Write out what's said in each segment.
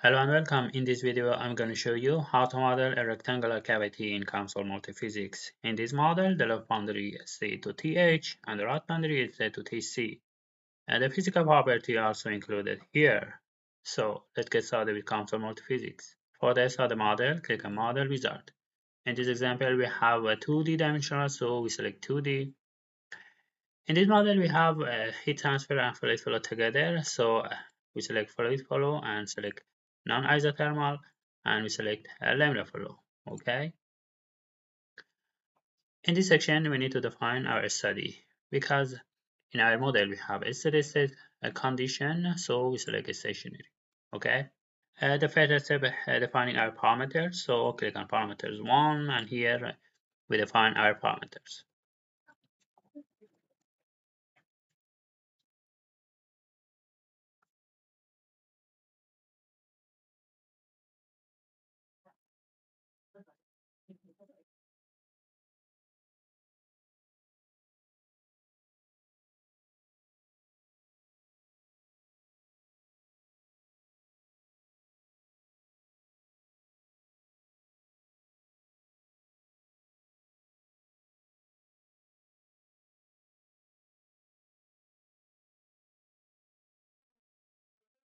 Hello and welcome. In this video, I'm going to show you how to model a rectangular cavity in COMSOL Multiphysics. In this model, the left boundary is set to TH and the right boundary is set to TC. And the physical property also included here. So let's get started with COMSOL Multiphysics. For the start the model, click on Model Wizard. In this example, we have a 2D dimensional, so we select 2D. In this model, we have heat transfer and fluid flow together. So we select fluid flow and select non-isothermal, and we select laminar flow. Okay. In this section, we need to define our study because in our model we have a steady state condition, so we select a stationary. Okay. The first step defining our parameters. So click on parameters 1, and here we define our parameters.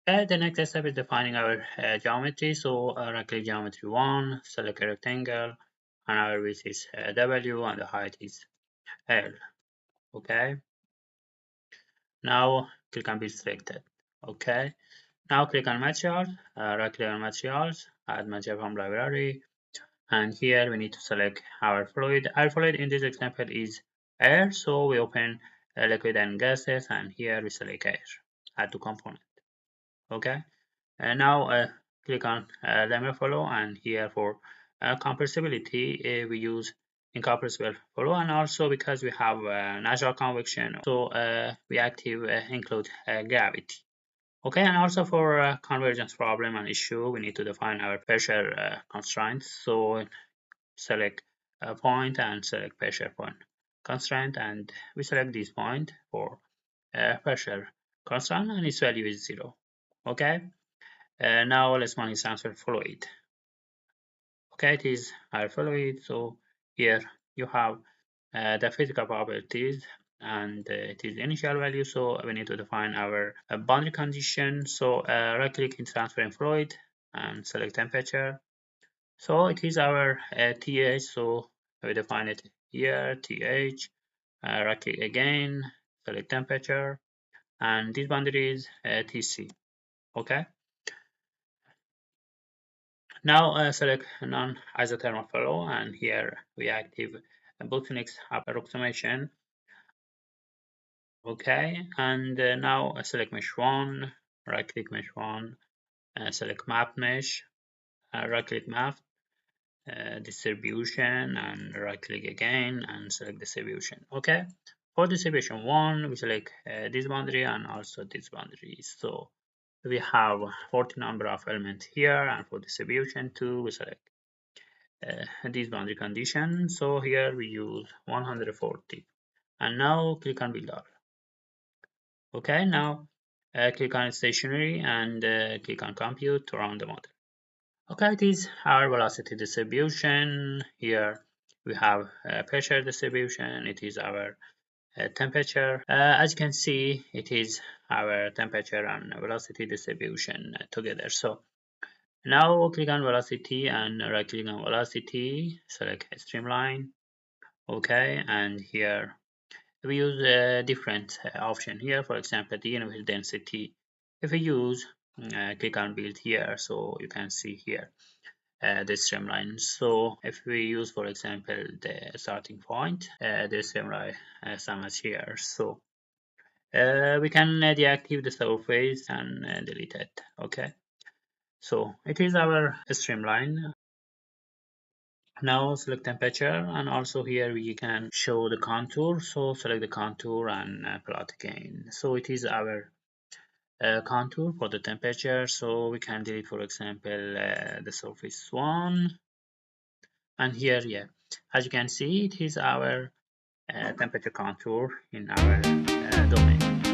The next step is defining our geometry. So right-click geometry 1, select a rectangle, and our width is W and the height is L. Okay. Now click on build selected. Okay. Now click on materials, right-click on materials, add material from library, and here we need to select our fluid. Our fluid in this example is air, so we open liquid and gases, and here we select air, add to component. Okay. And now click on laminar flow, and here for compressibility we use incompressible flow, and also because we have natural convection, so we active include gravity. Okay, and also for convergence problem and issue, we need to define our pressure constraints. So select a point and select pressure point constraint, and we select this point for pressure constraint, and its value is 0. Okay. Now let's manage transfer fluid. Okay, it is our fluid. So here you have the physical properties, and it is initial value. So we need to define our boundary condition. So right click in transferring fluid and select temperature. So it is our TH. So we define it here, TH. Right click again, select temperature, and this boundary is TC. Okay. Now select non-isothermal flow, and here we active Bottleneck's approximation. Okay, and now select mesh 1, right click mesh 1, select map mesh, right click map, distribution, and right click again and select distribution. Okay, for distribution 1, we select this boundary and also this boundary. So we have 40 number of elements here, and for distribution 2, we select this boundary condition. So here we use 140, and now click on build all. Okay, now click on stationary and click on compute to run the model. Okay, it is our velocity distribution. Here we have pressure distribution. It is our temperature. As you can see, it is our temperature and velocity distribution together. So now click on velocity and right click on velocity, select streamline. Okay, and here we use a different option here. For example, the universal density. If we use click on build here, so you can see here the streamline. So if we use, for example, the starting point, the streamline sum is here. So we can deactivate the surface and delete it. Okay, so it is our streamline. Now select temperature, and also here we can show the contour. So select the contour and plot again. So it is our contour for the temperature. So we can delete, for example, the surface 1, and here, yeah, as you can see, it is our temperature contour in our domain.